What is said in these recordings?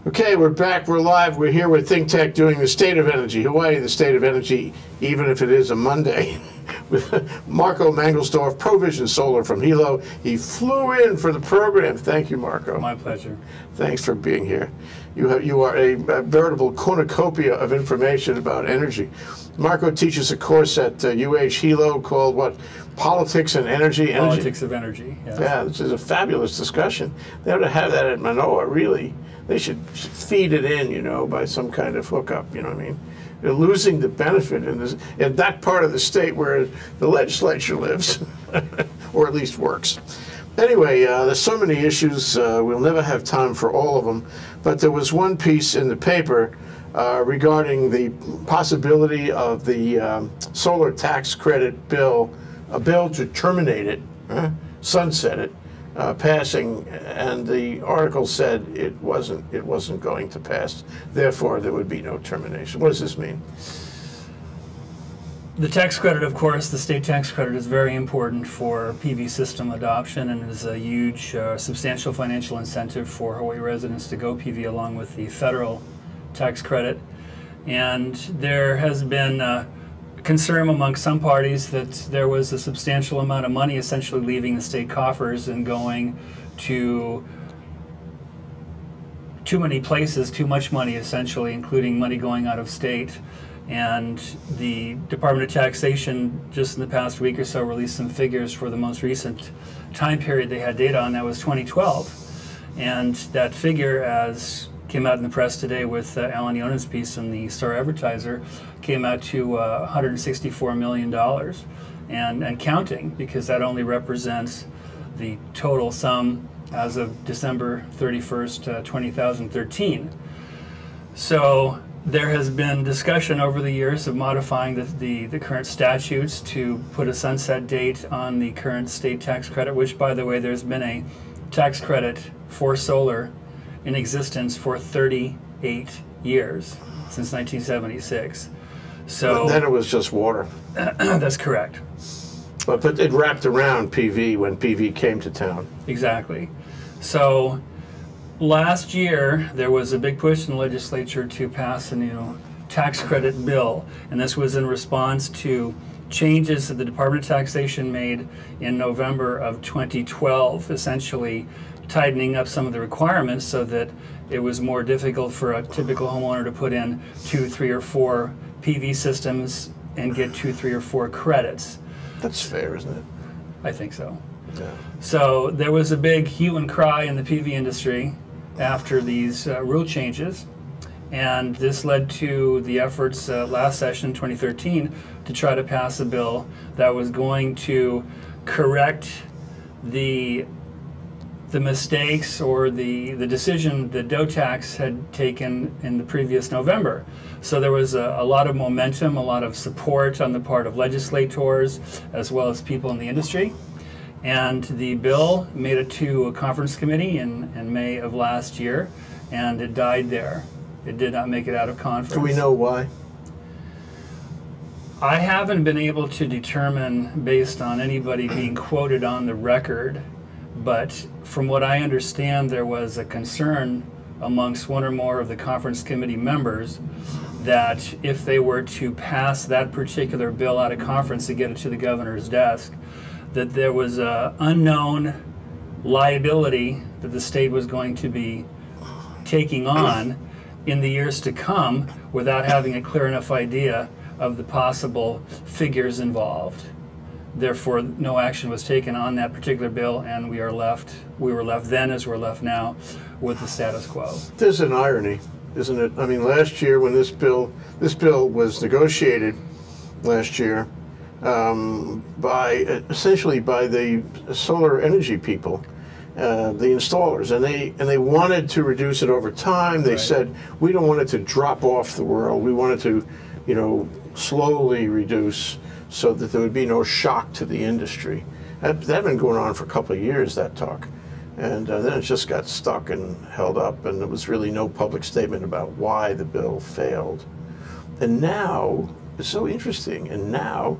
Okay, we're back, we're live, we're here with ThinkTech doing the state of energy, Hawaii, the state of energy, even if it is a Monday, with Marco Mangelsdorf, Provision Solar from Hilo. He flew in for the program. Thank you, Marco. My pleasure. Thanks for being here. You are a veritable cornucopia of information about energy. Marco teaches a course at Hilo called what? Politics and Energy? Politics of Energy, yes. Yeah, this is a fabulous discussion. They ought to have that at Manoa, really. They should feed it in, you know, by some kind of hookup, you know what I mean? They're losing the benefit in that part of the state where the legislature lives, or at least works. Anyway, there's so many issues, we'll never have time for all of them, but there was one piece in the paper regarding the possibility of the solar tax credit bill, a bill to terminate it, sunset it, passing, and the article said it wasn't going to pass. Therefore, there would be no termination. What does this mean? The tax credit, of course, the state tax credit is very important for PV system adoption and is a huge, substantial financial incentive for Hawaii residents to go PV along with the federal tax credit. And there has been concern among some parties that there was a substantial amount of money essentially leaving the state coffers and going to too many places, too much money essentially, including money going out of state. And the Department of Taxation just in the past week or so released some figures for the most recent time period they had data on. That was 2012. And that figure, as came out in the press today with Alan Yonen's piece in the Star Advertiser, came out to $164 million and counting, because that only represents the total sum as of December 31st, 2013. So there has been discussion over the years of modifying the current statutes to put a sunset date on the current state tax credit, which, by the way, there's been a tax credit for solar in existence for 38 years, since 1976. So and then it was just water. That's correct. But it wrapped around PV when PV came to town. Exactly. So last year, there was a big push in the legislature to pass a new tax credit bill, and this was in response to changes that the Department of Taxation made in November of 2012, essentially tightening up some of the requirements so that it was more difficult for a typical homeowner to put in 2, 3, or 4 PV systems and get 2, 3, or 4 credits. That's fair, isn't it? I think so. Yeah. So there was a big hue and cry in the PV industry after these rule changes, and this led to the efforts last session, 2013, to try to pass a bill that was going to correct the mistakes or the decision that DOTAX had taken in the previous November. So there was a lot of momentum, a lot of support on the part of legislators as well as people in the industry. And the bill made it to a conference committee in May of last year, and it died there. It did not make it out of conference. Do we know why? I haven't been able to determine based on anybody being quoted on the record, but from what I understand, there was a concern amongst one or more of the conference committee members that if they were to pass that particular bill out of conference to get it to the governor's desk, that there was an unknown liability that the state was going to be taking on in the years to come without having a clear enough idea of the possible figures involved. Therefore, no action was taken on that particular bill, and we were left then, as we're left now, with the status quo. There's an irony, isn't it? I mean, last year when this bill was negotiated last year, essentially by the solar energy people, the installers, and they wanted to reduce it over time. They said, we don't want it to drop off the world. We want it to, you know, slowly reduce so that there would be no shock to the industry. That had been going on for a couple of years, that talk. And then it just got stuck and held up, and there was really no public statement about why the bill failed. And now, it's so interesting, and now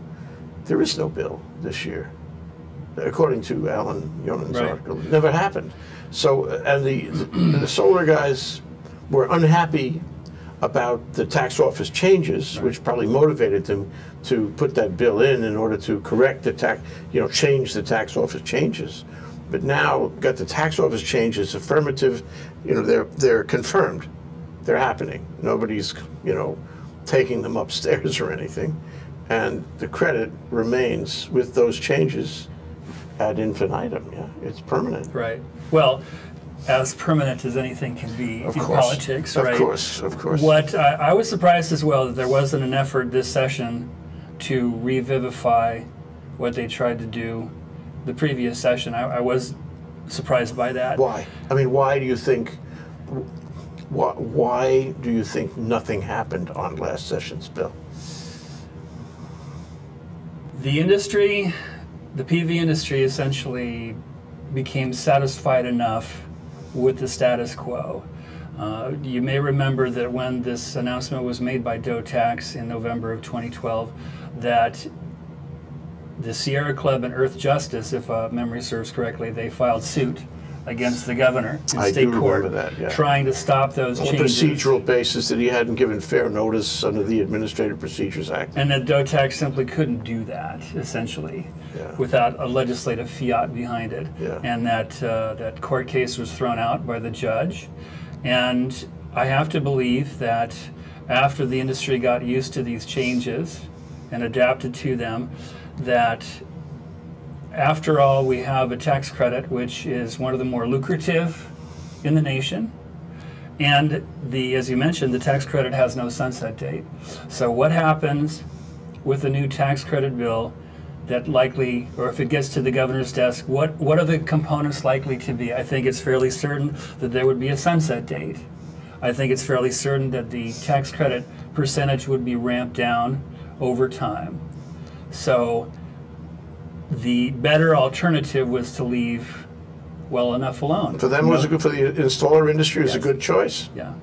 there is no bill this year, according to Alan Yonen's article. It never happened. So, and the solar guys, were unhappy about the tax office changes, which probably motivated them to put that bill in order to correct the tax, change the tax office changes. But now got the tax office changes affirmative, they're confirmed, they're happening. Nobody's, taking them upstairs or anything, and the credit remains with those changes ad infinitum. Yeah, it's permanent. Right. Well, as permanent as anything can be in politics, right? Of course. What I was surprised as well that there wasn't an effort this session to revivify what they tried to do the previous session. I was surprised by that. Why? I mean, why do you think? Why do you think nothing happened on last session's bill? The industry, the PV industry, essentially became satisfied enough with the status quo. You may remember that when this announcement was made by DOTAX in November of 2012, that the Sierra Club and Earth Justice, if memory serves correctly, they filed suit against the governor in state court, trying to stop those changes. On a procedural basis that he hadn't given fair notice under the Administrative Procedures Act. And that DOTAX simply couldn't do that, essentially, without a legislative fiat behind it. And that court case was thrown out by the judge. And I have to believe that after the industry got used to these changes and adapted to them, that after all, we have a tax credit, which is one of the more lucrative in the nation. And as you mentioned, the tax credit has no sunset date. So what happens with the new tax credit bill that likely, or if it gets to the governor's desk, what are the components likely to be? I think it's fairly certain that there would be a sunset date. I think it's fairly certain that the tax credit percentage would be ramped down over time. So the better alternative was to leave well enough alone. For them, was it good for the installer industry? Was a good choice. Yeah.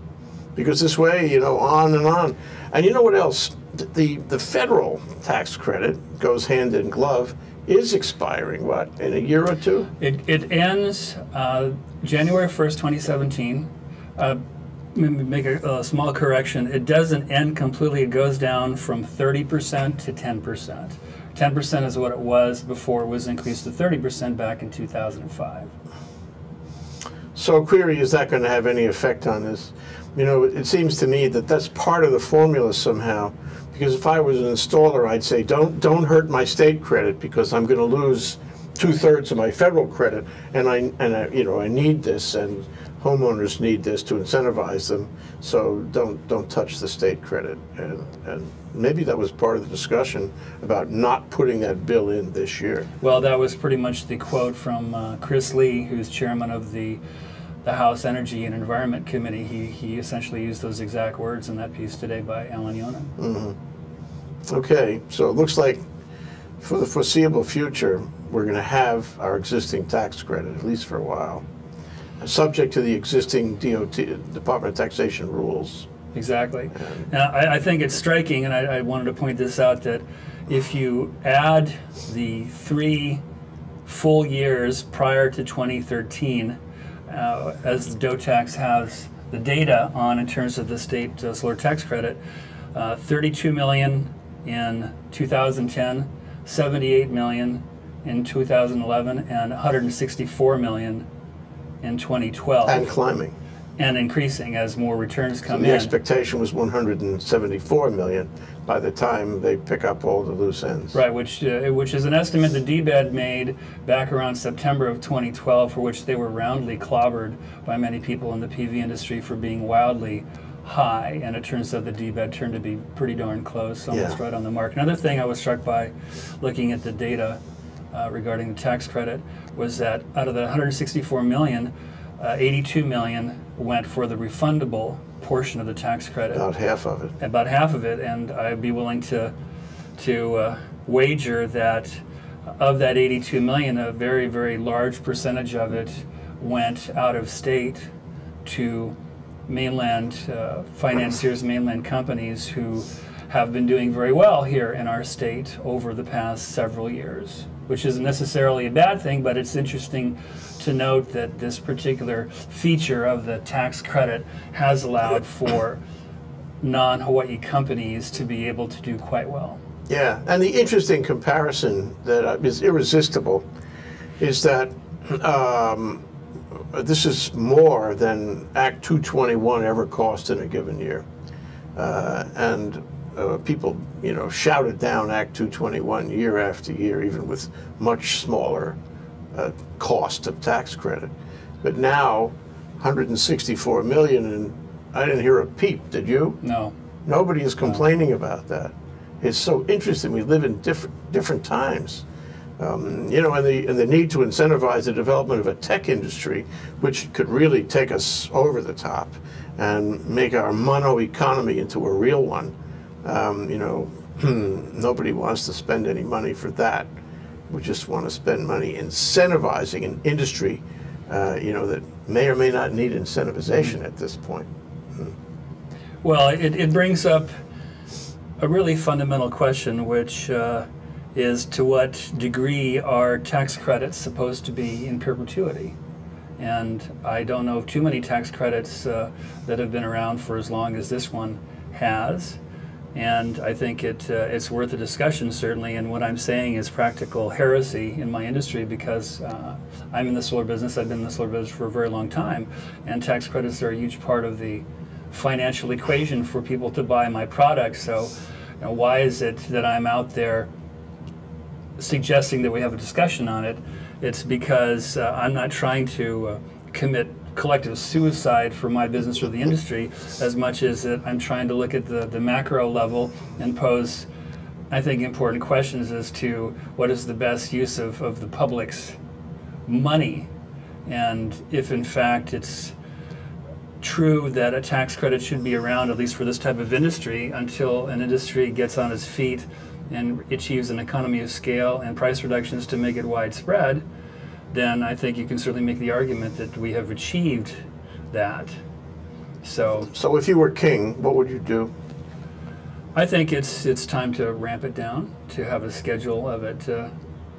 Because this way, on and on. And you know what else? The federal tax credit goes hand in glove. Is expiring, what, in a year or two? It ends January 1st, 2017. Make a small correction. It doesn't end completely. It goes down from 30% to 10%. 10% is what it was before it was increased to 30% back in 2005. So query, is that going to have any effect on this? It seems to me that that's part of the formula somehow, because if I was an installer, I'd say, don't hurt my state credit because I'm going to lose 2/3 of my federal credit, and I need this, and homeowners need this to incentivize them, so don't touch the state credit. And maybe that was part of the discussion about not putting that bill in this year. Well, that was pretty much the quote from Chris Lee, who's chairman of the House Energy and Environment Committee. He essentially used those exact words in that piece today by Alan Yonan. Mm-hmm. Okay, so it looks like for the foreseeable future, we're going to have our existing tax credit, at least for a while, subject to the existing DOT, Department of Taxation rules. Exactly. And I think it's striking, and I wanted to point this out, that if you add the 3 full years prior to 2013, as the DOTAX has the data on in terms of the state solar tax credit, 32 million in 2010, 78 million in 2011, and 164 million in 2012. And climbing. And increasing as more returns come in. The expectation was 174 million by the time they pick up all the loose ends. Right, which is an estimate that DBED made back around September of 2012, for which they were roundly clobbered by many people in the PV industry for being wildly high. And it turns out the DBED turned to be pretty darn close, almost right on the mark. Another thing I was struck by looking at the data regarding the tax credit was that out of the 164 million, 82 million went for the refundable portion of the tax credit. About half of it. About half of it, and I'd be willing to wager that of that 82 million, a very, very large percentage of it went out of state to mainland financiers, mainland companies who have been doing very well here in our state over the past several years. which isn't necessarily a bad thing, but it's interesting to note that this particular feature of the tax credit has allowed for non-Hawaii companies to be able to do quite well. Yeah, and the interesting comparison that is irresistible is that this is more than Act 221 ever cost in a given year. And people, shouted down Act 221 year after year, even with much smaller cost of tax credit. But now, 164 million, and I didn't hear a peep, did you? No. Nobody is complaining about that. It's so interesting. We live in different times. And the need to incentivize the development of a tech industry, which could really take us over the top and make our mono economy into a real one. Nobody wants to spend any money for that. We just want to spend money incentivizing an industry, that may or may not need incentivization at this point. Well, it brings up a really fundamental question, which is to what degree are tax credits supposed to be in perpetuity? And I don't know of too many tax credits that have been around for as long as this one has. And I think it's worth a discussion, certainly. And what I'm saying is practical heresy in my industry, because I'm in the solar business. I've been in the solar business for a very long time. And tax credits are a huge part of the financial equation for people to buy my product. So why is it that I'm out there suggesting that we have a discussion on it? It's because I'm not trying to commit collective suicide for my business or the industry, as much as that I'm trying to look at the macro level and pose, I think, important questions as to what is the best use of the public's money, and if in fact it's true that a tax credit should be around, at least for this type of industry, until an industry gets on its feet and achieves an economy of scale and price reductions to make it widespread, then I think you can certainly make the argument that we have achieved that. So if you were king, what would you do? I think it's time to ramp it down, to have a schedule of it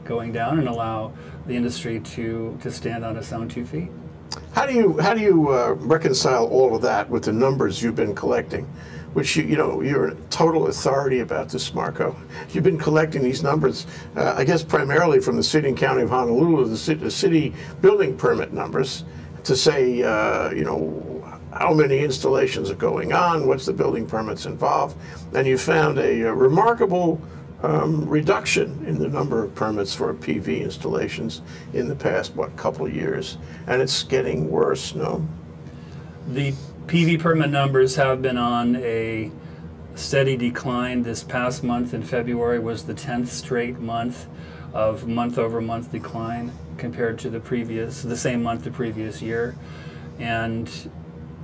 going down and allow the industry to stand on its own 2 feet. How do you reconcile all of that with the numbers you've been collecting, which you're a total authority about this, Marco. You've been collecting these numbers, I guess primarily from the city and county of Honolulu, the city building permit numbers, to say how many installations are going on, what's the building permits involved, and you found a remarkable reduction in the number of permits for PV installations in the past, couple of years, and it's getting worse, no? The PV permit numbers have been on a steady decline. This past month in February was the 10th straight month of month-over-month decline compared to the same month the previous year, and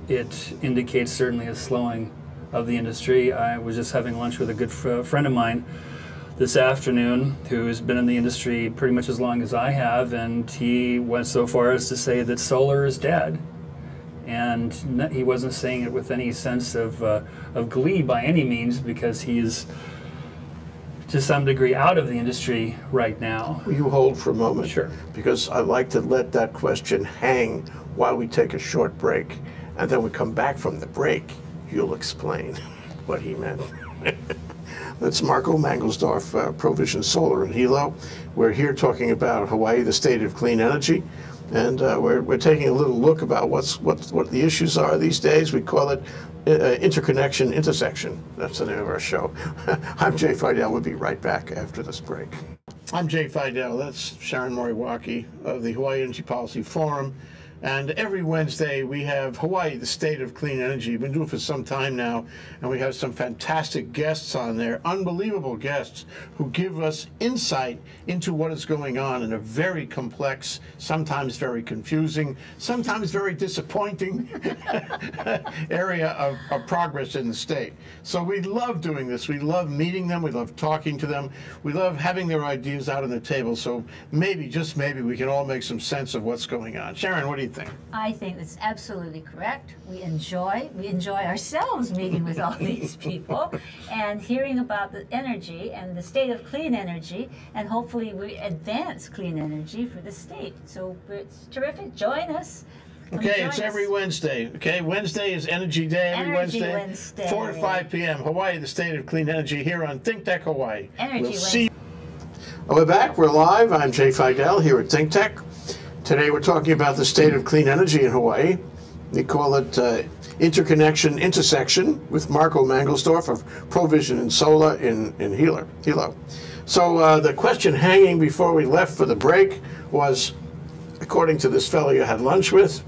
it indicates certainly a slowing of the industry. I was just having lunch with a good friend of mine this afternoon who's been in the industry pretty much as long as I have, and he went so far as to say that solar is dead. And he wasn't saying it with any sense of glee by any means, because he's to some degree out of the industry right now. Will you hold for a moment? Sure. Because I'd like to let that question hang while we take a short break, and then we come back from the break, you'll explain what he meant. That's Marco Mangelsdorf, Provision Solar and Hilo. We're here talking about Hawaii, the state of clean energy. And we're taking a little look about what the issues are these days. We call it Interconnection Intersection. That's the name of our show. I'm Jay Fidel. We'll be right back after this break. I'm Jay Fidel. That's Sharon Moriwaki of the Hawaii Energy Policy Forum. And every Wednesday we have Hawaii, the state of clean energy. We've been doing it for some time now, and we have some fantastic guests on there, unbelievable guests who give us insight into what is going on in a very complex, sometimes very confusing, sometimes very disappointing area of progress in the state. So we love doing this. We love meeting them. We love talking to them. We love having their ideas out on the table. So maybe, just maybe, we can all make some sense of what's going on. Sharon, what do you you think? I think that's absolutely correct. We enjoy ourselves meeting with all these people and hearing about the energy and the state of clean energy, and hopefully we advance clean energy for the state. So it's terrific. Join us. Okay, it's every Wednesday. Okay, Wednesday is Energy Day. Every Wednesday, 4 to 5 p.m. Hawaii, the state of clean energy, here on ThinkTech Hawaii. We'll see you. We're back. We're live. I'm Jay Fidel here at ThinkTech. Today we're talking about the state of clean energy in Hawaii. We call it Interconnection Intersection with Marco Mangelsdorf of Provision and Solar in Hilo. So the question hanging before we left for the break was, according to this fellow you had lunch with,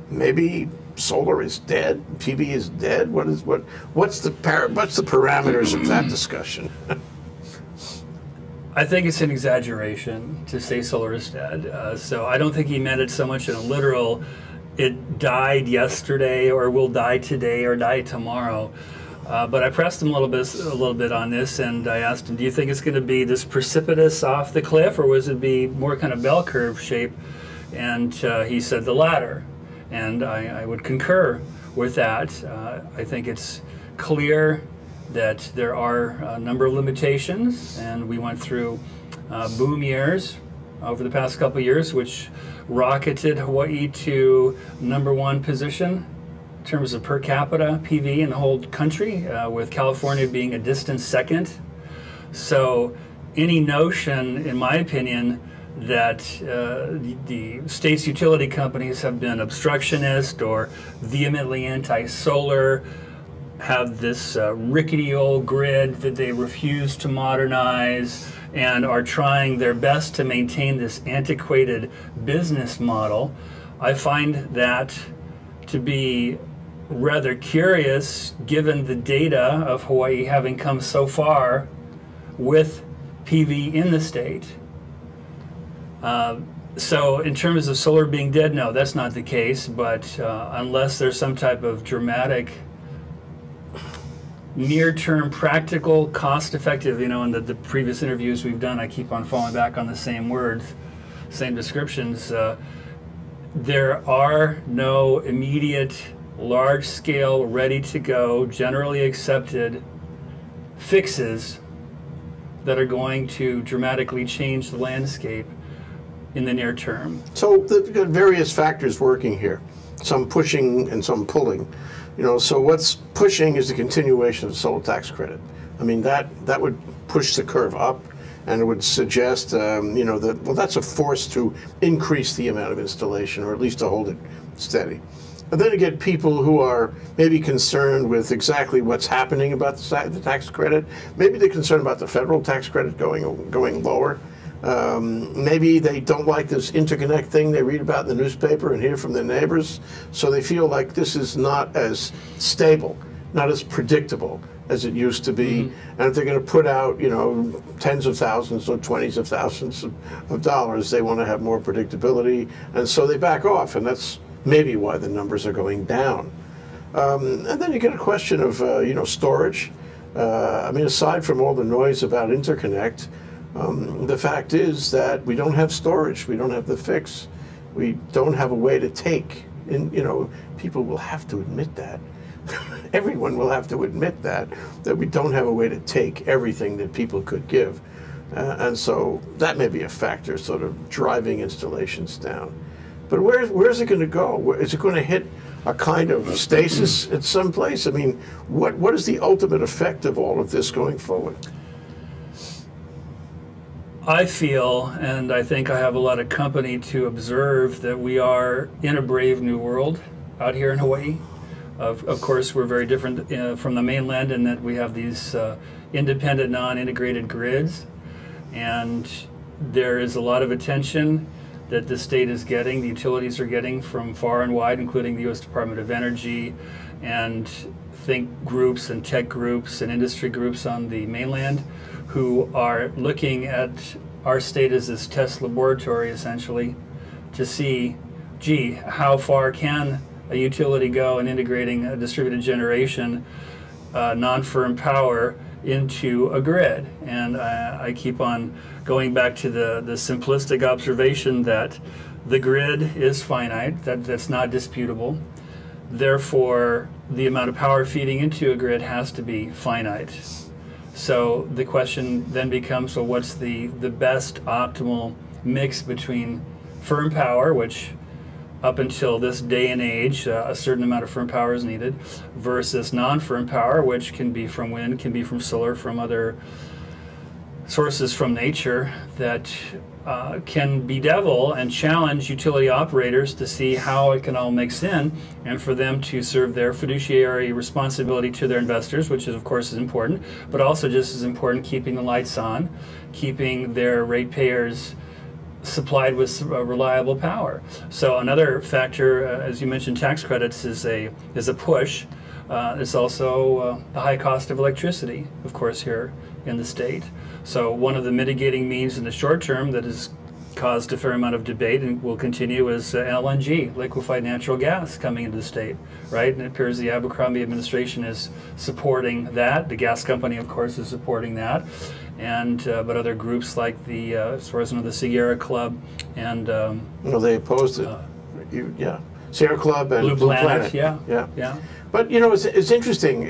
maybe solar is dead, PV is dead. What's the parameters of that discussion? I think it's an exaggeration to say solar is dead. So I don't think he meant it so much in a literal, it died yesterday or will die today or die tomorrow. But I pressed him a little bit on this, and I asked him, do you think it's going to be this precipitous off the cliff, or was it be more kind of bell curve shape? And he said the latter, and I would concur with that. I think it's clear that there are a number of limitations, and we went through boom years over the past couple of years, which rocketed Hawaii to #1 position in terms of per capita PV in the whole country, with California being a distant second. So any notion, in my opinion, that the state's utility companies have been obstructionist or vehemently anti-solar, have this rickety old grid that they refuse to modernize, and are trying their best to maintain this antiquated business model. I find that to be rather curious, given the data of Hawaii having come so far with PV in the state. So in terms of solar being dead, no, that's not the case, but unless there's some type of dramatic near-term, practical, cost-effective, in the previous interviews we've done, I keep on falling back on the same words, same descriptions. There are no immediate, large-scale, ready-to-go, generally accepted fixes that are going to dramatically change the landscape in the near term. So there are various factors working here, some pushing and some pulling. So what's pushing is the continuation of the solar tax credit. I mean, that would push the curve up, and it would suggest, that's a force to increase the amount of installation, or at least to hold it steady. And then you get people who are maybe concerned with exactly what's happening about the tax credit. Maybe they're concerned about the federal tax credit going lower. Maybe they don't like this interconnect thing they read about in the newspaper and hear from their neighbors, so they feel like this is not as stable, not as predictable as it used to be. Mm-hmm. And if they're going to put out, tens of thousands or 20s of thousands of dollars, they want to have more predictability, and so they back off, and that's maybe why the numbers are going down. And then you get a question of, storage. Aside from all the noise about interconnect, the fact is that we don't have storage. We don't have the fix. We don't have a way to take. And, people will have to admit that. Everyone will have to admit that we don't have a way to take everything that people could give. And so that may be a factor sort of driving installations down. But where's it going to go? Is it going to hit a kind of stasis at some place? I mean, what is the ultimate effect of all of this going forward? I feel, and I think I have a lot of company to observe, that we are in a brave new world out here in Hawaii. Of course, we're very different from the mainland in that we have these independent, non-integrated grids, and there is a lot of attention that the state is getting, the utilities are getting from far and wide, including the U.S. Department of Energy, and think groups and tech groups and industry groups on the mainland, who are looking at our state as this test laboratory, essentially, to see, gee, how far can a utility go in integrating a distributed generation, non-firm power into a grid. And I keep on going back to the simplistic observation that The grid is finite, that's not disputable. Therefore, the amount of power feeding into a grid has to be finite. So the question then becomes, well, what's the best optimal mix between firm power, which up until this day and age, a certain amount of firm power is needed, versus non-firm power, which can be from wind, can be from solar, from other sources from nature that can bedevil and challenge utility operators to see how it can all mix in, and for them to serve their fiduciary responsibility to their investors, which is of course is important, but also just as important, keeping the lights on, keeping their ratepayers supplied with reliable power. So another factor, as you mentioned, tax credits is a push. It's also the high cost of electricity, of course, here in the state. So one of the mitigating means in the short term that has caused a fair amount of debate and will continue is LNG, liquefied natural gas, coming into the state, right? And it appears the Abercrombie administration is supporting that. The gas company, of course, is supporting that. And but other groups like the, as far as I know, the Sierra Club and well, they opposed it. Yeah, Sierra Club and Blue Planet. Yeah. But you know, it's interesting.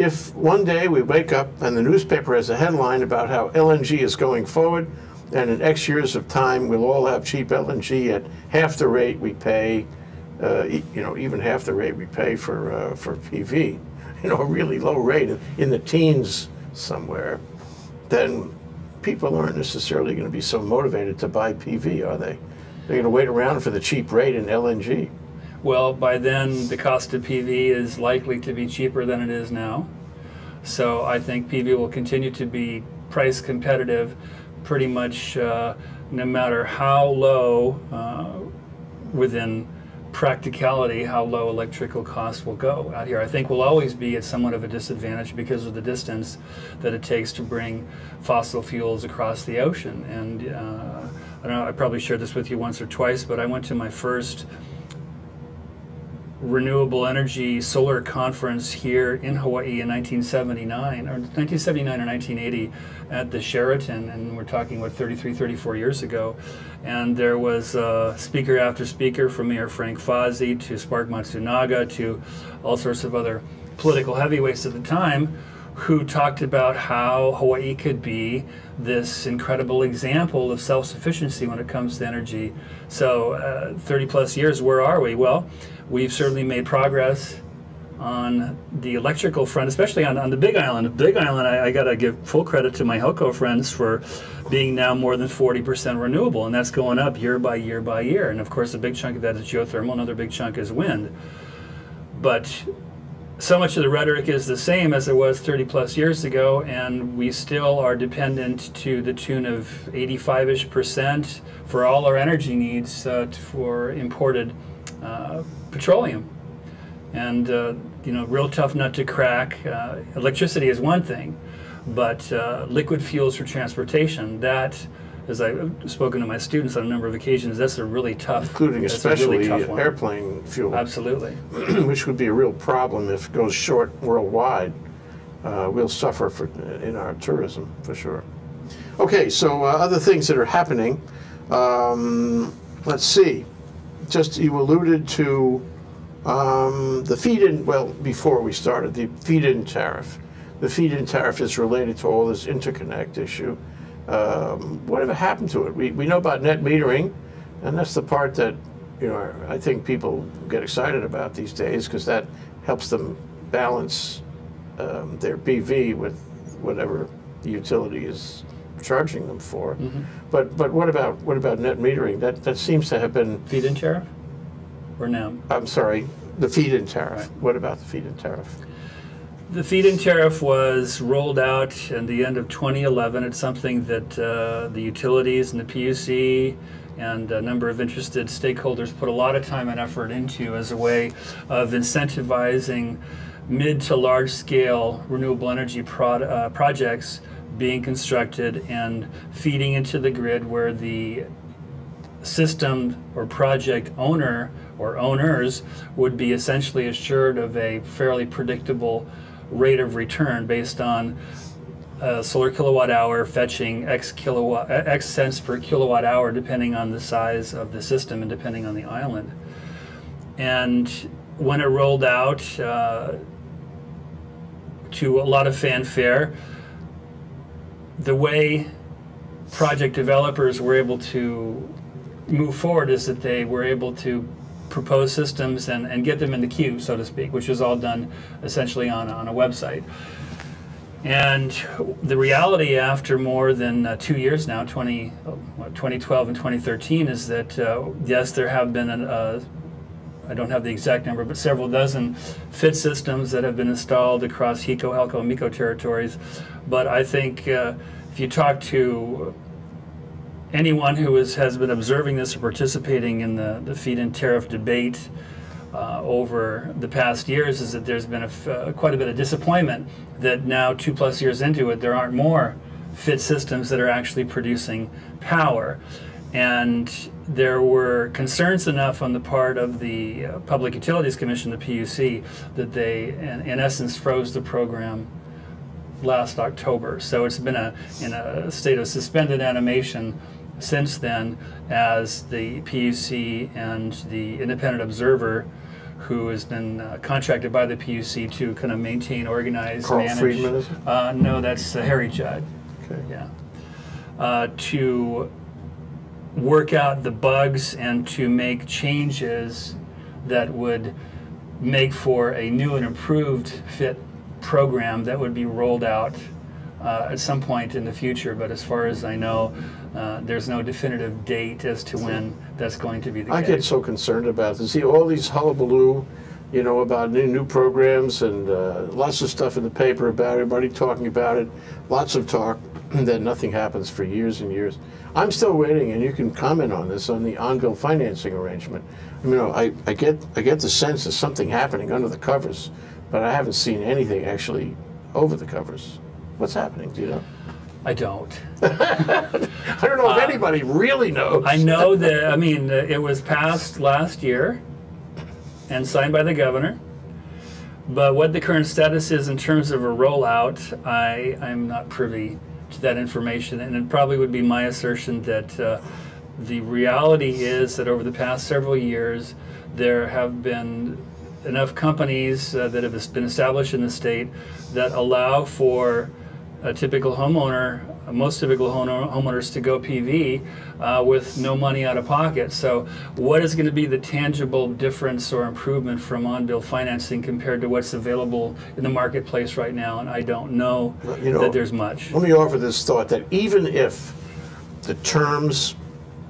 If one day we wake up and the newspaper has a headline about how LNG is going forward, and in X years of time we'll all have cheap LNG at half the rate we pay, you know, even half the rate we pay for PV, you know, a really low rate in the teens somewhere, then people aren't necessarily going to be so motivated to buy PV, are they? They're going to wait around for the cheap rate in LNG. Well, by then the cost of PV is likely to be cheaper than it is now. So I think PV will continue to be price competitive pretty much no matter how low, within practicality, how low electrical costs will go out here. I think we'll always be at somewhat of a disadvantage because of the distance that it takes to bring fossil fuels across the ocean. And I don't know, I probably shared this with you once or twice, but I went to my first renewable energy solar conference here in Hawaii in 1979 or 1980 at the Sheraton, and we're talking what 34 years ago, and there was speaker after speaker, from Mayor Frank Fozzi to Spark Matsunaga to all sorts of other political heavyweights at the time, who talked about how Hawaii could be this incredible example of self-sufficiency when it comes to energy. So 30 plus years, where are we? Well, we've certainly made progress on the electrical front, especially on the Big Island. The Big Island, I got to give full credit to my Helco friends for being now more than 40% renewable, and that's going up year by year by year. And of course, a big chunk of that is geothermal, another big chunk is wind. But so much of the rhetoric is the same as it was 30 plus years ago, and we still are dependent to the tune of 85-ish% for all our energy needs for imported petroleum. And you know, real tough nut to crack. Electricity is one thing, but liquid fuels for transportation, that, as I've spoken to my students on a number of occasions, that's a really tough, including especially really tough airplane fuel. Absolutely. Which would be a real problem if it goes short worldwide. We'll suffer in our tourism, for sure. Okay, so other things that are happening. Let's see. Just, you alluded to the feed-in, well, before we started, the feed-in tariff. The feed-in tariff is related to all this interconnect issue. Whatever happened to it? We know about net metering, and that's the part that, you know, I think people get excited about these days, because that helps them balance their PV with whatever the utility is charging them for. Mm-hmm. But what about net metering? That seems to have been feed-in tariff, or no? I'm sorry, the feed-in tariff. Right. What about the feed-in tariff? The feed-in tariff was rolled out in the end of 2011. It's something that the utilities and the PUC and a number of interested stakeholders put a lot of time and effort into as a way of incentivizing mid to large scale renewable energy projects being constructed and feeding into the grid, where the system or project owner or owners would be essentially assured of a fairly predictable rate of return based on a solar kilowatt hour fetching X cents per kilowatt hour, depending on the size of the system and depending on the island. And when it rolled out to a lot of fanfare, the way project developers were able to move forward is that they were able to propose systems and get them in the queue, so to speak, which was all done essentially on a website. And the reality after more than 2 years now, 2012 and 2013, is that yes, there have been I don't have the exact number, but several dozen FIT systems that have been installed across HECO, HELCO, and MECO territories. But I think if you talk to anyone who has been observing this or participating in the feed-in tariff debate over the past years, is that there's been quite a bit of disappointment that now 2+ years into it, there aren't more FIT systems that are actually producing power. And there were concerns enough on the part of the Public Utilities Commission, the PUC, that they, in essence, froze the program last October. So it's been in a state of suspended animation since then, as the PUC and the independent observer, who has been contracted by the PUC to kind of maintain, organize, Carl manage. Friedman, is it? No, that's Harry Judd. Okay. Yeah. To work out the bugs and to make changes that would make for a new and improved FIT program that would be rolled out at some point in the future. But as far as I know, there's no definitive date as to when that's going to be the case. I get so concerned about this. See, all these hullabaloo, you know, about new programs and lots of stuff in the paper about everybody talking about it, lots of talk, and then nothing happens for years and years. I'm still waiting, and you can comment on this, on the on-bill financing arrangement. I mean, I get the sense of something happening under the covers, but I haven't seen anything actually over the covers. What's happening? Do you know? I don't. I don't know if anybody really knows. I know that, I mean, it was passed last year and signed by the governor. But what the current status is in terms of a rollout, I'm not privy to that information. And it probably would be my assertion that the reality is that over the past several years, there have been enough companies that have been established in the state that allow for a typical homeowner, most typical homeowners, to go PV with no money out of pocket. So what is going to be the tangible difference or improvement from on-bill financing compared to what's available in the marketplace right now? And I don't know, that there's much. Let me offer this thought, that even if the terms,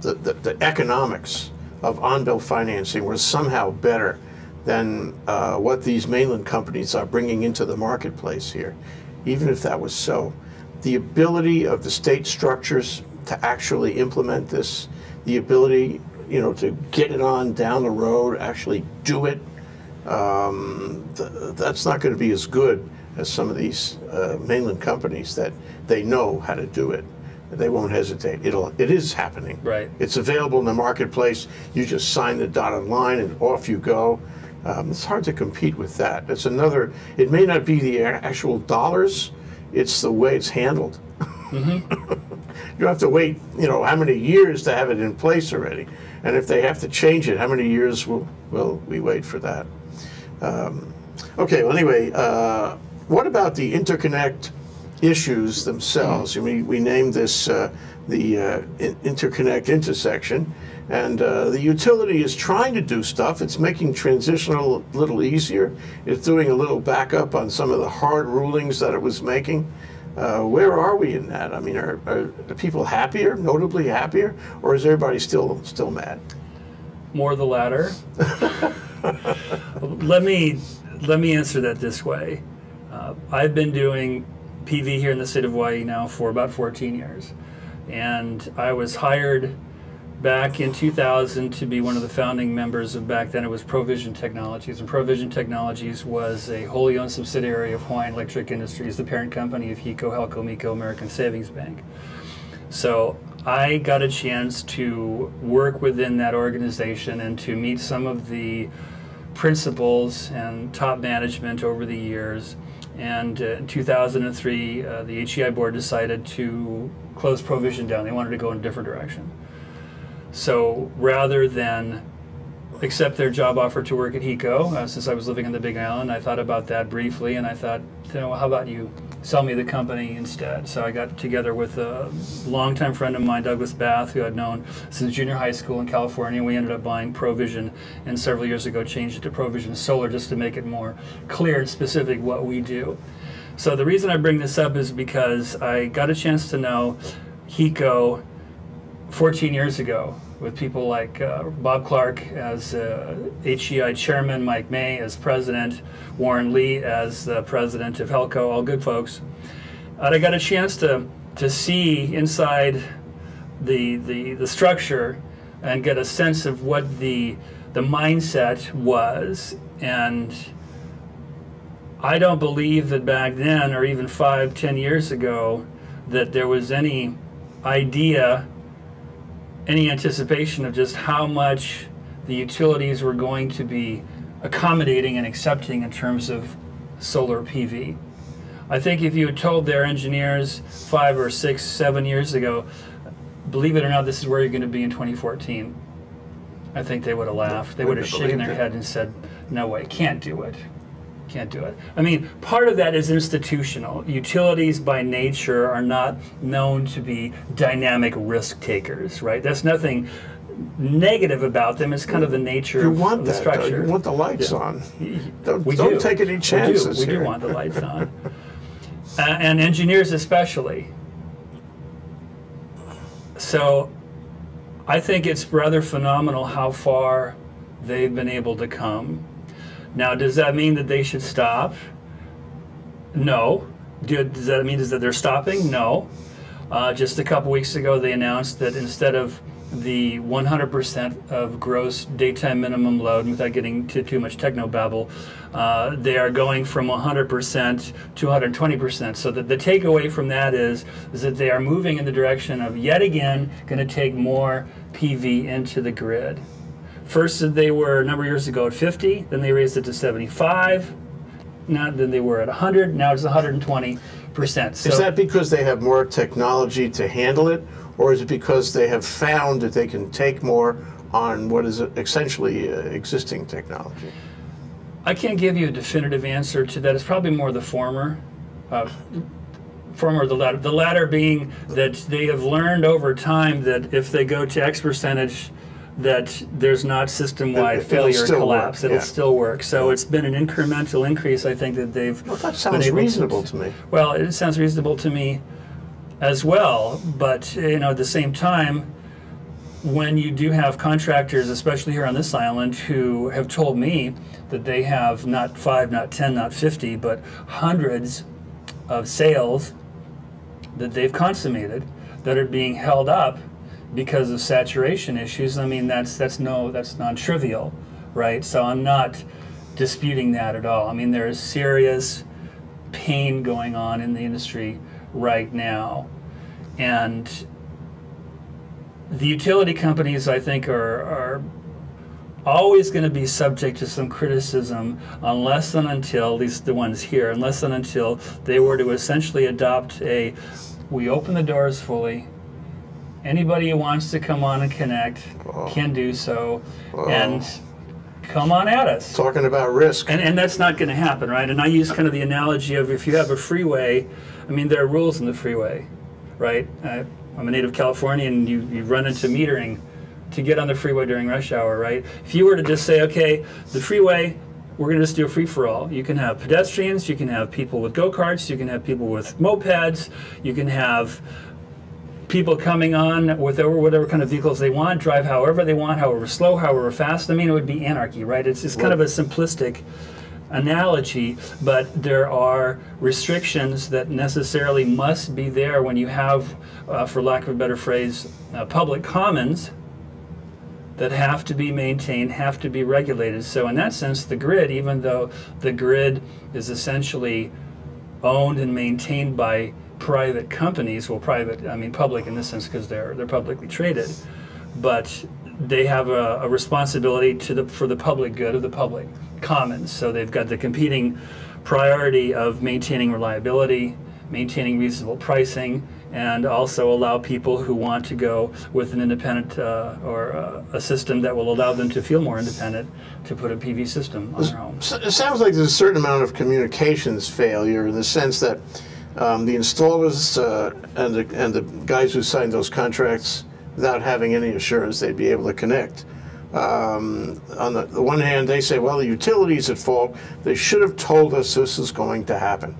the economics of on-bill financing were somehow better than what these mainland companies are bringing into the marketplace here, even if that was so, the ability of the state structures to actually implement this, the ability, you know, to get it on down the road, actually do it, that's not going to be as good as some of these mainland companies that they know how to do it. They won't hesitate. It is happening. Right. It's available in the marketplace. You just sign the dotted line and off you go. It's hard to compete with that. It's another, it may not be the actual dollars, it's the way it's handled. You have to wait, you know, how many years to have it in place already. And if they have to change it, how many years will we wait for that? Okay, well anyway, what about the interconnect issues themselves? I mean, we named this the interconnect intersection. And the utility is trying to do stuff. It's making transition a little easier. It's doing a little backup on some of the hard rulings that it was making. Where are we in that? I mean, are people happier, notably happier, or is everybody still mad? More the latter. Let me answer that this way. I've been doing PV here in the state of Hawaii now for about 14 years. And I was hired back in 2000 to be one of the founding members of, back then it was Provision Technologies. And Provision Technologies was a wholly owned subsidiary of Hawaiian Electric Industries, the parent company of HECO, HELCO, MECO, American Savings Bank. So I got a chance to work within that organization and to meet some of the principals and top management over the years. And in 2003, the HEI board decided to close provision down. They wanted to go in a different direction. So rather than accept their job offer to work at HECO, since I was living in the Big Island, I thought about that briefly, and I thought, you know, how about you sell me the company instead? So I got together with a longtime friend of mine, Douglas Bath, who I'd known since junior high school in California. We ended up buying Provision, and several years ago changed it to Provision Solar just to make it more clear and specific what we do. So the reason I bring this up is because I got a chance to know HECO 14 years ago, with people like Bob Clark as HEI chairman, Mike May as president, Warren Lee as the president of HELCO, all good folks. And I got a chance to see inside the structure and get a sense of what the mindset was. And I don't believe that back then, or even 5, 10 years ago, that there was any idea, any anticipation of just how much the utilities were going to be accommodating and accepting in terms of solar PV. I think if you had told their engineers 5 or 6, 7 years ago, believe it or not, this is where you're going to be in 2014, I think they would have laughed. They would have shaken their head and said, no way, can't do it. Can't do it. I mean, part of that is institutional. Utilities by nature are not known to be dynamic risk takers, right? That's nothing negative about them. It's kind of the nature of the structure. You want the lights on. Don't take any chances. We do want the lights on. And engineers especially. So I think it's rather phenomenal how far they've been able to come. Now, does that mean that they should stop? No. Does that mean that they're stopping? No. Just a couple weeks ago, they announced that instead of the 100% of gross daytime minimum load, and without getting to too much technobabble, they are going from 100% to 120%. So that the takeaway from that is that they are moving in the direction of, yet again, going to take more PV into the grid. First, they were a number of years ago at 50, then they raised it to 75, then they were at 100, now it's 120%. So, is that because they have more technology to handle it, or is it because they have found that they can take more on what is essentially existing technology? I can't give you a definitive answer to that. It's probably more the former. Former or the latter. The latter being that they have learned over time that if they go to X percentage, that there's not system-wide failure or collapse. It'll still work. So it's been an incremental increase, I think, that they've Well, that sounds reasonable to me. Well, it sounds reasonable to me as well, but you know, at the same time, when you do have contractors, especially here on this island, who have told me that they have not 5, not 10, not 50, but hundreds of sales that they've consummated that are being held up because of saturation issues, I mean, that's non-trivial, right? So I'm not disputing that at all. I mean, there is serious pain going on in the industry right now. And the utility companies, I think, are always going to be subject to some criticism unless and until, at least the ones here, unless and until they were to essentially adopt we open the doors fully, anybody who wants to come on and connect can do so, and come on at us. Talking about risk. And that's not going to happen, right? And I use kind of the analogy of if you have a freeway, I mean, there are rules in the freeway, right? I'm a native Californian, and you run into metering to get on the freeway during rush hour, right? If you were to just say, okay, the freeway, we're going to just do a free-for-all. You can have pedestrians, you can have people with go-karts, you can have people with mopeds, you can have people coming on with whatever kind of vehicles they want, drive however they want, however slow, however fast. I mean, it would be anarchy, right? It's kind of a simplistic analogy, but there are restrictions that necessarily must be there when you have, for lack of a better phrase, public commons that have to be maintained, have to be regulated. So in that sense, the grid, even though the grid is essentially owned and maintained by private companies, well, private, I mean public in this sense because they're publicly traded, but they have a responsibility for the public good of the public commons. So they've got the competing priority of maintaining reliability, maintaining reasonable pricing, and also allow people who want to go with an independent or a system that will allow them to feel more independent to put a PV system on their home. It sounds like there's a certain amount of communications failure in the sense that the installers and the guys who signed those contracts without having any assurance they'd be able to connect. On the one hand, they say, well, the utility's at fault. They should have told us this is going to happen.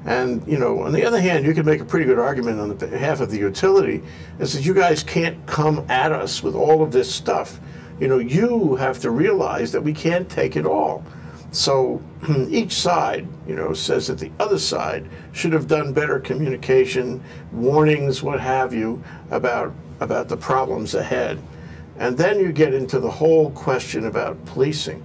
And, you know, on the other hand, you can make a pretty good argument on the behalf of the utility is that you guys can't come at us with all of this stuff. You know, you have to realize that we can't take it all. So each side, you know, says that the other side should have done better communication, warnings, what have you, about the problems ahead. And then you get into the whole question about policing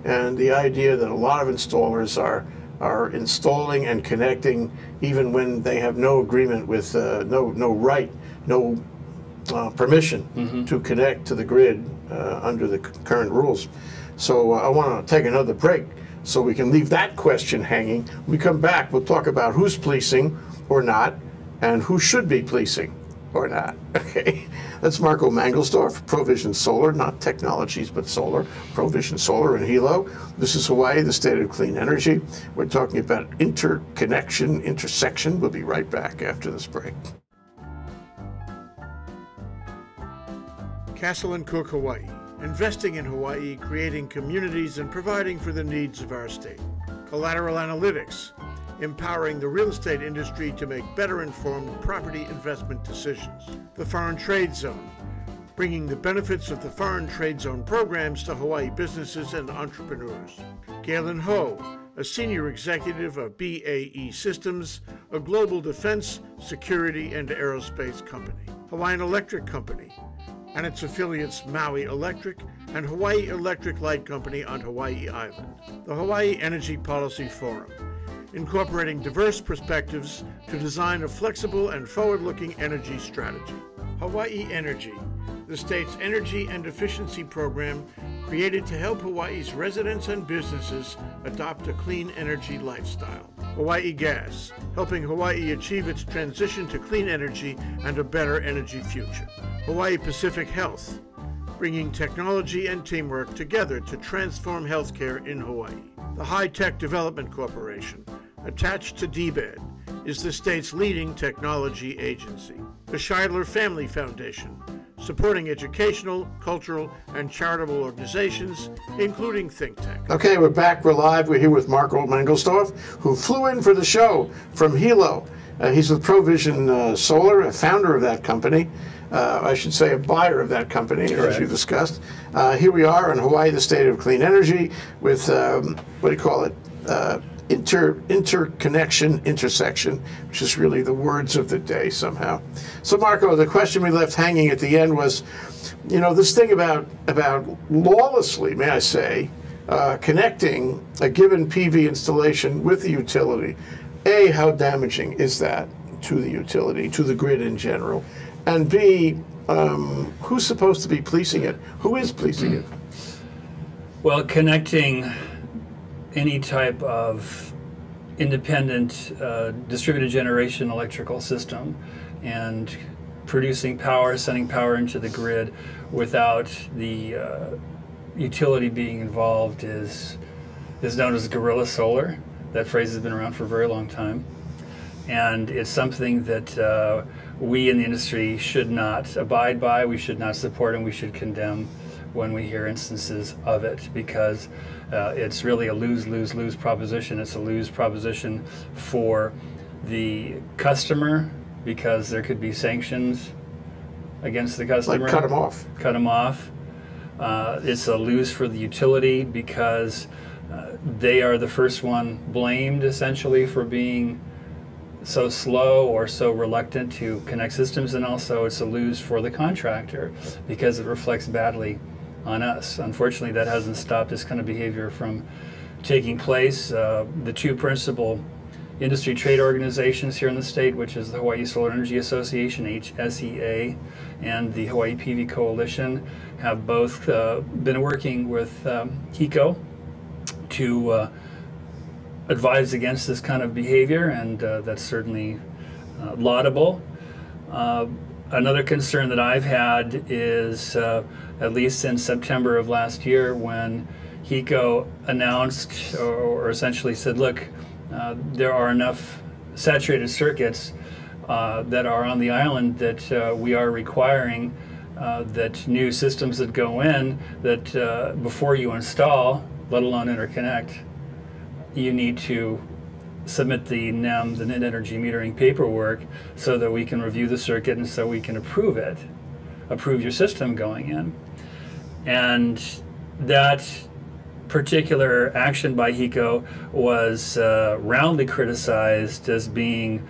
and the idea that a lot of installers are installing and connecting even when they have no agreement with, no permission to connect to the grid under the current rules. So I want to take another break so we can leave that question hanging. When we come back, we'll talk about who's policing or not and who should be policing or not. Okay, that's Marco Mangelsdorf, Provision Solar, not technologies, but solar, Provision Solar in Hilo. This is Hawaii, the state of clean energy. We're talking about interconnection, intersection. We'll be right back after this break. Castle and Cooke, Hawaii. Investing in Hawaii, creating communities, and providing for the needs of our state. Collateral Analytics, empowering the real estate industry to make better informed property investment decisions. The Foreign Trade Zone, bringing the benefits of the Foreign Trade Zone programs to Hawaii businesses and entrepreneurs. Galen Ho, a senior executive of BAE Systems, a global defense, security, and aerospace company. Hawaiian Electric Company, and its affiliates Maui Electric and Hawaii Electric Light Company on Hawaii Island. The Hawaii Energy Policy Forum, incorporating diverse perspectives to design a flexible and forward-looking energy strategy. Hawaii Energy, the state's energy and efficiency program created to help Hawaii's residents and businesses adopt a clean energy lifestyle. Hawaii Gas, helping Hawaii achieve its transition to clean energy and a better energy future. Hawaii Pacific Health, bringing technology and teamwork together to transform healthcare in Hawaii. The High Tech Development Corporation, attached to DBED, is the state's leading technology agency. The SHIDLER Family Foundation, supporting educational, cultural, and charitable organizations, including ThinkTech. Okay, we're back. We're live. We're here with Marco Mangelsdorf, who flew in for the show from Hilo. He's with Provision Solar, a founder of that company. I should say a buyer of that company, as you discussed. Here we are in Hawaii, the state of clean energy, with, what do you call it? Interconnection, intersection, which is really the words of the day somehow. So Marco, the question we left hanging at the end was, you know, this thing about lawlessly, may I say, connecting a given PV installation with the utility. A, how damaging is that to the utility, to the grid in general? And B, who's supposed to be policing it? Who is policing it? Well, connecting any type of independent distributed generation electrical system and producing power, sending power into the grid without the utility being involved is known as guerrilla solar. That phrase has been around for a very long time. And it's something that we in the industry should not abide by, we should not support, and we should condemn when we hear instances of it, because it's really a lose-lose-lose proposition. It's a lose proposition for the customer, because there could be sanctions against the customer. Like cut them off. Cut them off. It's a lose for the utility, because they are the first one blamed, essentially, for being so slow or so reluctant to connect systems, and also it's a lose for the contractor because it reflects badly on us. Unfortunately, that hasn't stopped this kind of behavior from taking place. The two principal industry trade organizations here in the state, which is the Hawaii Solar Energy Association, HSEA, and the Hawaii PV Coalition, have both been working with HECO to advise against this kind of behavior, and that's certainly laudable. Another concern that I've had is, at least since September of last year, when HECO announced or essentially said, look, there are enough saturated circuits that are on the island that we are requiring that new systems that go in, that before you install, let alone interconnect, you need to submit the NEM, the net energy metering paperwork, so that we can review the circuit and so we can approve it, approve your system going in. And that particular action by HECO was roundly criticized as being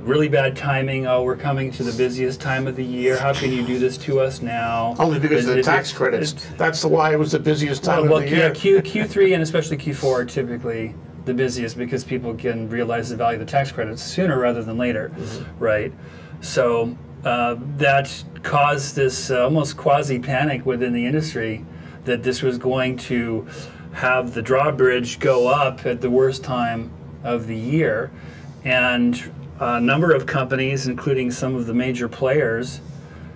really bad timing. Oh, we're coming to the busiest time of the year. How can you do this to us now? Only because of the tax credits. That's why it was the busiest time of the year. Yeah, Q3 and especially Q4 are typically the busiest because people can realize the value of the tax credits sooner rather than later, right? So that caused this almost quasi-panic within the industry that this was going to have the drawbridge go up at the worst time of the year. And a number of companies, including some of the major players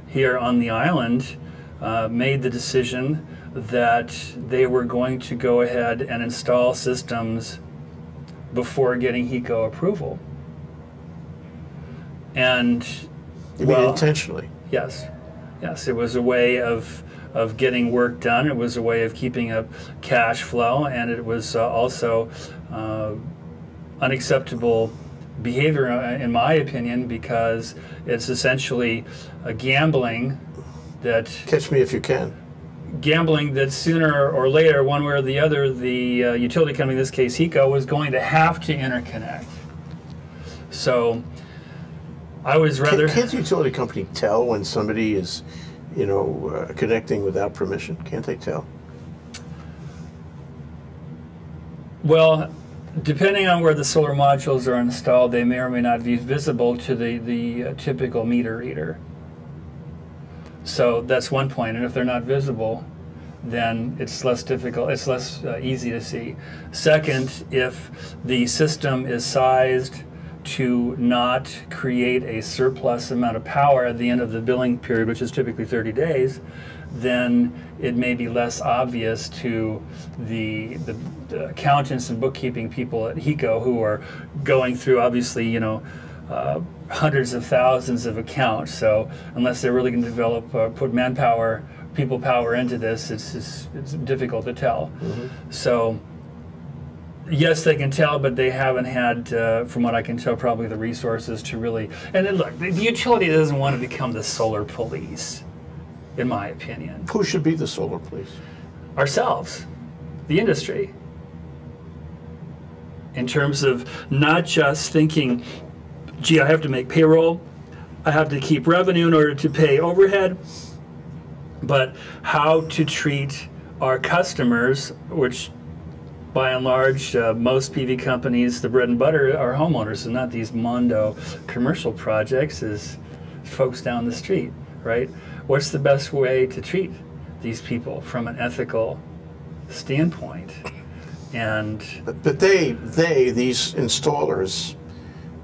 here on the island, made the decision that they were going to go ahead and install systems before getting HECO approval. And you mean intentionally? Yes. Yes, it was a way of getting work done. It was a way of keeping up cash flow, and it was also unacceptable behavior, in my opinion, because it's essentially a gambling that... Catch me if you can. Gambling that sooner or later, one way or the other, the utility company, in this case HECO, was going to have to interconnect. So I was rather... Can't the utility company tell when somebody is, you know, connecting without permission? Can't they tell? Well, depending on where the solar modules are installed, they may or may not be visible to the typical meter reader. So that's one point, and if they're not visible, then it's less difficult, it's less easy to see. Second, if the system is sized to not create a surplus amount of power at the end of the billing period, which is typically 30 days, then it may be less obvious to the accountants and bookkeeping people at HECO who are going through, obviously, you know, hundreds of thousands of accounts. So unless they're really going to develop, put manpower, people power into this, it's difficult to tell. So yes, they can tell, but they haven't had, from what I can tell, probably the resources to really. And then look, the utility doesn't want to become the solar police, in my opinion. Who should be the solar police? Ourselves, the industry. In terms of not just thinking, gee, I have to make payroll, I have to keep revenue in order to pay overhead, but how to treat our customers, which by and large, most PV companies, the bread and butter are homeowners and not these mondo commercial projects, is folks down the street, right? What's the best way to treat these people from an ethical standpoint? And but these installers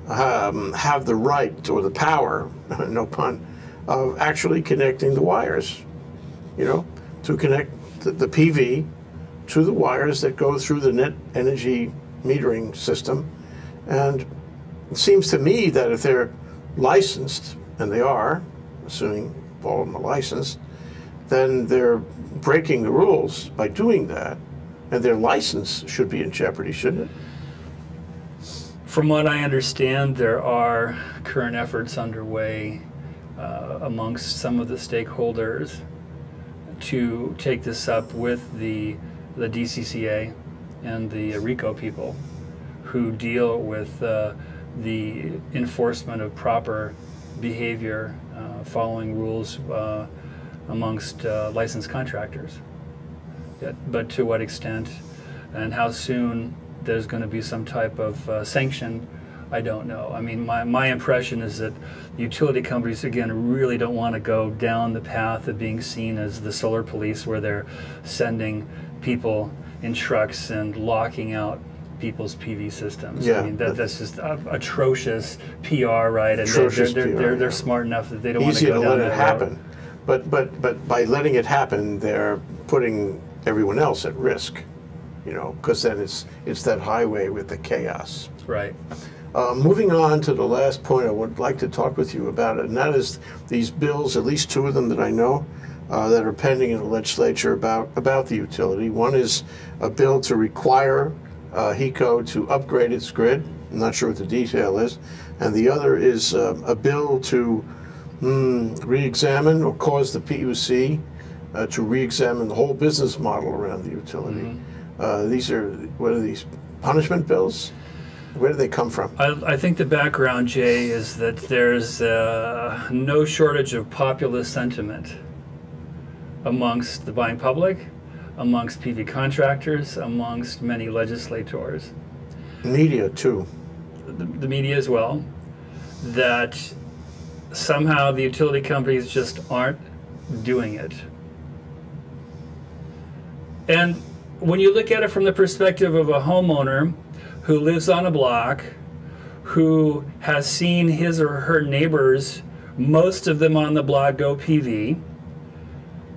have the right or the power, no pun, of actually connecting the wires, you know, to connect the PV to the wires that go through the net energy metering system. And it seems to me that if they're licensed, and they are, assuming all of them are licensed, then they're breaking the rules by doing that. And their license should be in jeopardy, shouldn't it? From what I understand, there are current efforts underway amongst some of the stakeholders to take this up with the DCCA and the RICO people who deal with the enforcement of proper behavior, following rules amongst licensed contractors. But to what extent and how soon there's going to be some type of sanction, I don't know. I mean, my impression is that utility companies, again, really don't want to go down the path of being seen as the solar police, where they're sending people in trucks and locking out people's PV systems. Yeah, I mean, that's just atrocious PR, right? And Atrocious they're PR, yeah. smart enough that they don't want to Easy go to down let it that happen. road. But by letting it happen, they're putting everyone else at risk, you know, because then it's that highway with the chaos. Right. Moving on to the last point I would like to talk with you about, and that is these bills, at least two of them that I know, that are pending in the legislature about the utility. One is a bill to require HECO to upgrade its grid. I'm not sure what the detail is. And the other is a bill to re-examine or cause the PUC to re-examine the whole business model around the utility. What are these, punishment bills? Where do they come from? I think the background, Jay, is that there's no shortage of populist sentiment amongst the buying public, amongst PV contractors, amongst many legislators. Media, too. The media as well, that somehow the utility companies just aren't doing it. And when you look at it from the perspective of a homeowner who lives on a block, who has seen his or her neighbors, most of them on the block, go PV,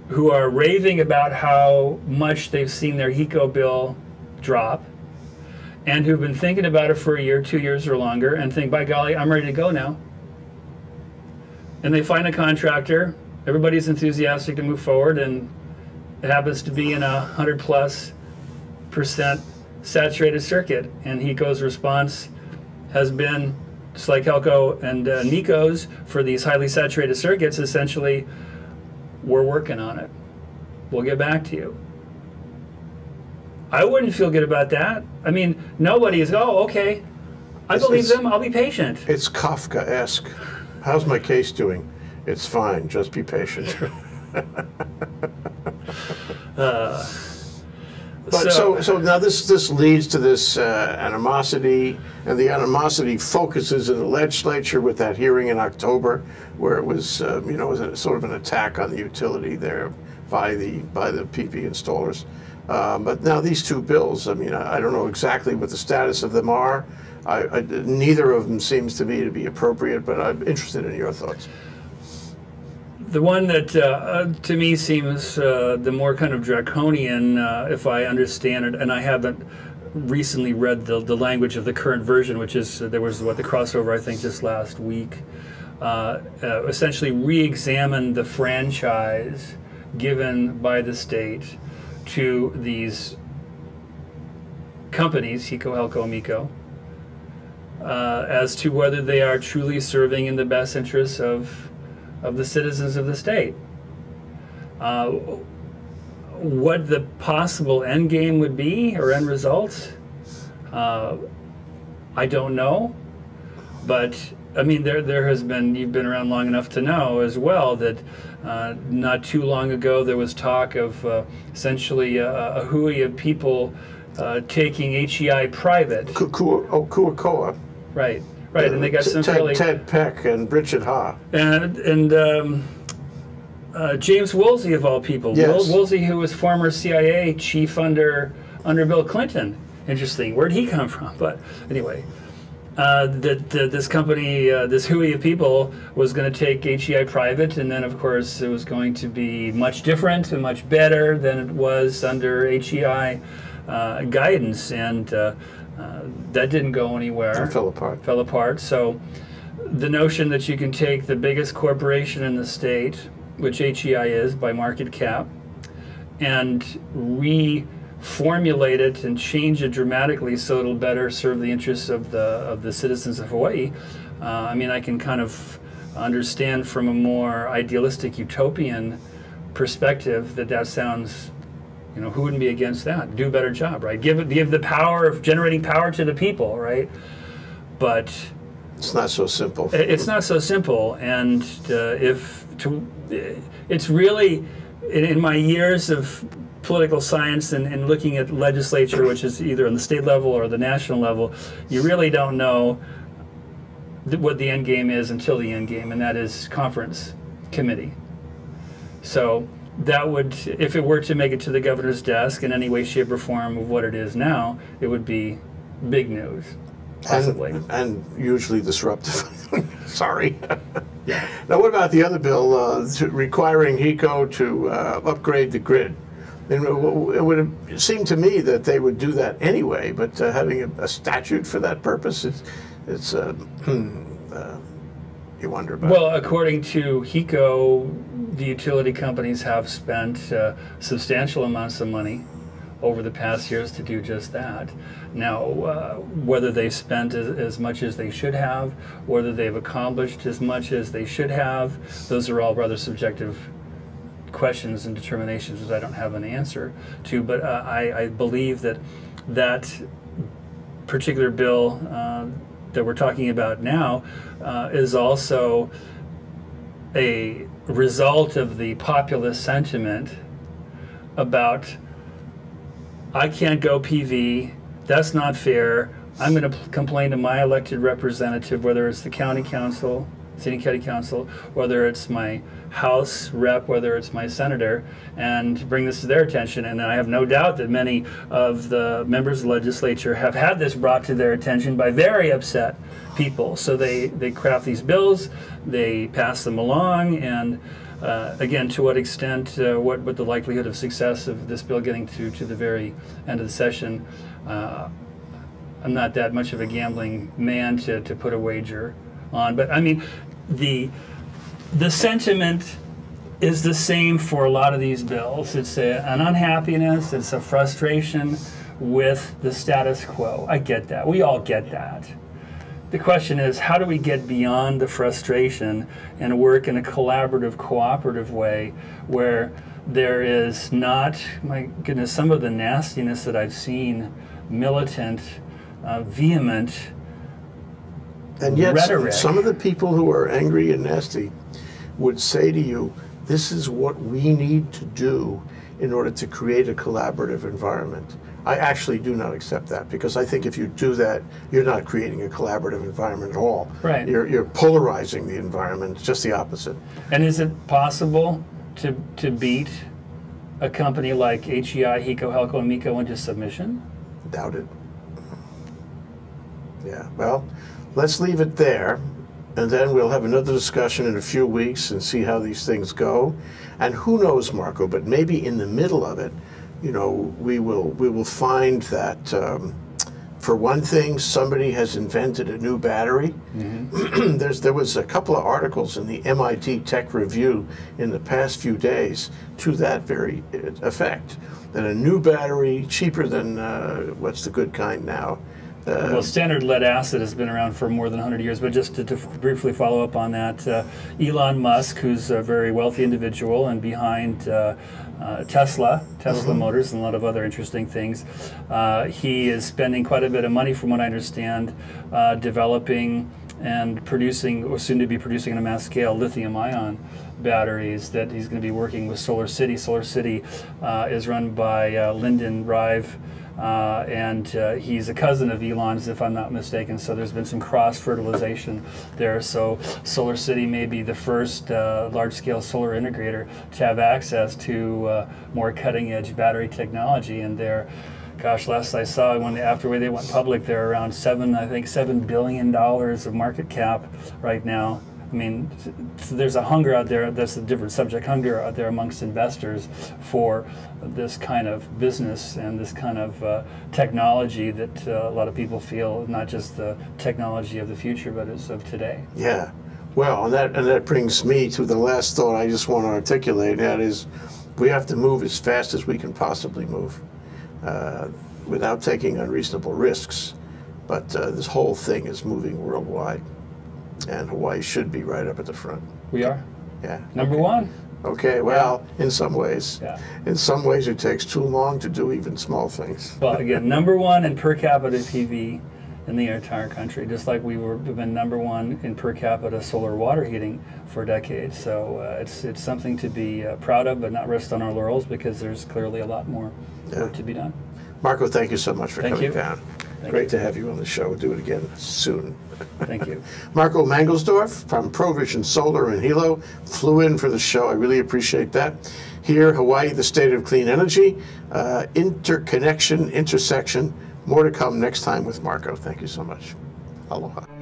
who are raving about how much they've seen their HECO bill drop, and who've been thinking about it for a year, 2 years or longer, and think, by golly, I'm ready to go now. And they find a contractor, everybody's enthusiastic to move forward, and it happens to be in 100+% saturated circuit, and HECO's response has been, just like Helco and NECO's for these highly saturated circuits, essentially, we're working on it. We'll get back to you. I wouldn't feel good about that. I mean, nobody is, oh, okay, I believe them, I'll be patient. It's Kafka-esque. How's my case doing? It's fine, just be patient. But so now this leads to this animosity, and the animosity focuses in the legislature with that hearing in October, where it was you know, it was sort of an attack on the utility there by the PV installers. But now these two bills, I mean, I don't know exactly what the status of them are. Neither of them seems to me to be appropriate, but I'm interested in your thoughts. The one that to me seems the more kind of draconian, if I understand it, and I haven't recently read the language of the current version, which is, there was the crossover I think just last week, essentially re-examine the franchise given by the state to these companies, HECO, Helco, MECO, as to whether they are truly serving in the best interests of the citizens of the state. What the possible end game would be, or end results, I don't know. But I mean, there has been, you've been around long enough to know as well that not too long ago there was talk of essentially a hui of people taking HEI private. Kuakoa. Right. Right, and they got some Ted Peck and Bridget Ha. And James Woolsey, of all people. Yes. Woolsey, who was former CIA chief under Bill Clinton. Interesting. Where'd he come from? But anyway, this company, this hui of people, was going to take HEI private, and then, of course, it was going to be much different and much better than it was under HEI guidance. And that didn't go anywhere. It fell apart. Fell apart. So the notion that you can take the biggest corporation in the state, which HEI is by market cap, and reformulate it and change it dramatically so it'll better serve the interests of the citizens of Hawaii. I mean, I can kind of understand from a more idealistic utopian perspective that sounds, you know, who wouldn't be against that? Do a better job, right? Give the power of generating power to the people, right? But it's not so simple. It's not so simple, and it's really, in my years of political science and looking at legislature, which is either on the state level or the national level, you really don't know what the end game is until the end game, and that is conference committee. So that would, if it were to make it to the governor's desk in any way, shape, or form of what it is now, it would be big news, possibly. And usually disruptive. Sorry. Yeah. Now, what about the other bill requiring HECO to upgrade the grid? And it would seem to me that they would do that anyway, but having a statute for that purpose, it's you wonder about. Well, according to HECO, the utility companies have spent substantial amounts of money over the past years to do just that. Now, whether they've spent as much as they should have, whether they've accomplished as much as they should have, those are all rather subjective questions and determinations that I don't have an answer to. But I believe that that particular bill that we're talking about now is also a result of the populist sentiment about, I can't go PV, that's not fair, I'm going to complain to my elected representative, whether it's the county council, city county council, whether it's my House rep, whether it's my senator, and bring this to their attention. And I have no doubt that many of the members of the legislature have had this brought to their attention by very upset people. So they craft these bills, they pass them along, and again, to what extent, what the likelihood of success of this bill getting to the very end of the session, I'm not that much of a gambling man to put a wager on. But I mean, the sentiment is the same for a lot of these bills. It's an unhappiness, it's a frustration with the status quo. I get that. We all get that. The question is, how do we get beyond the frustration and work in a collaborative, cooperative way where there is not, my goodness, some of the nastiness that I've seen, militant, vehement, and yet rhetoric. Some of the people who are angry and nasty would say to you, this is what we need to do in order to create a collaborative environment. I actually do not accept that, because I think if you do that, you're not creating a collaborative environment at all. Right. You're polarizing the environment, just the opposite. And is it possible to beat a company like HEI, HECO, HELCO, and MECO into submission? Doubt it. Yeah, well, let's leave it there, and then we'll have another discussion in a few weeks and see how these things go. And who knows, Marco, but maybe in the middle of it, you know, we will find that, for one thing, somebody has invented a new battery. Mm-hmm. There was a couple of articles in the MIT Tech Review in the past few days to that very effect, that a new battery, cheaper than, what's the good kind now? Well, standard lead acid has been around for more than 100 years, but just to briefly follow up on that, Elon Musk, who's a very wealthy individual and behind Tesla mm-hmm. Motors and a lot of other interesting things, he is spending quite a bit of money, from what I understand, developing and producing, or soon to be producing on a mass scale, lithium-ion batteries that he's going to be working with Solar City. Solar City is run by Lyndon Rive, and he's a cousin of Elon's, if I'm not mistaken, so there's been some cross-fertilization there. So Solar City may be the first large-scale solar integrator to have access to more cutting-edge battery technology, and they're, gosh, last I saw, after they went public, they're around $7 billion of market cap right now. I mean, there's a hunger out there, that's a different subject, hunger out there amongst investors for this kind of business and this kind of technology that a lot of people feel not just the technology of the future, but it's of today. Yeah, well, and that brings me to the last thought I just want to articulate, and that is we have to move as fast as we can possibly move without taking unreasonable risks. But this whole thing is moving worldwide, and Hawaii should be right up at the front. We are. Yeah. Number one. Okay, well, in some ways. Yeah. In some ways it takes too long to do even small things. Well, again, number one in per capita PV in the entire country, just like we've been number one in per capita solar water heating for decades. So it's something to be proud of, but not rest on our laurels, because there's clearly a lot more work to be done. Marco, thank you so much for coming down. Great to have you on the show. We'll do it again soon. Thank you. Marco Mangelsdorf from Provision Solar in Hilo flew in for the show. I really appreciate that. Here, Hawaii, the state of clean energy, interconnection, intersection, More to come next time with Marco. Thank you so much. Aloha.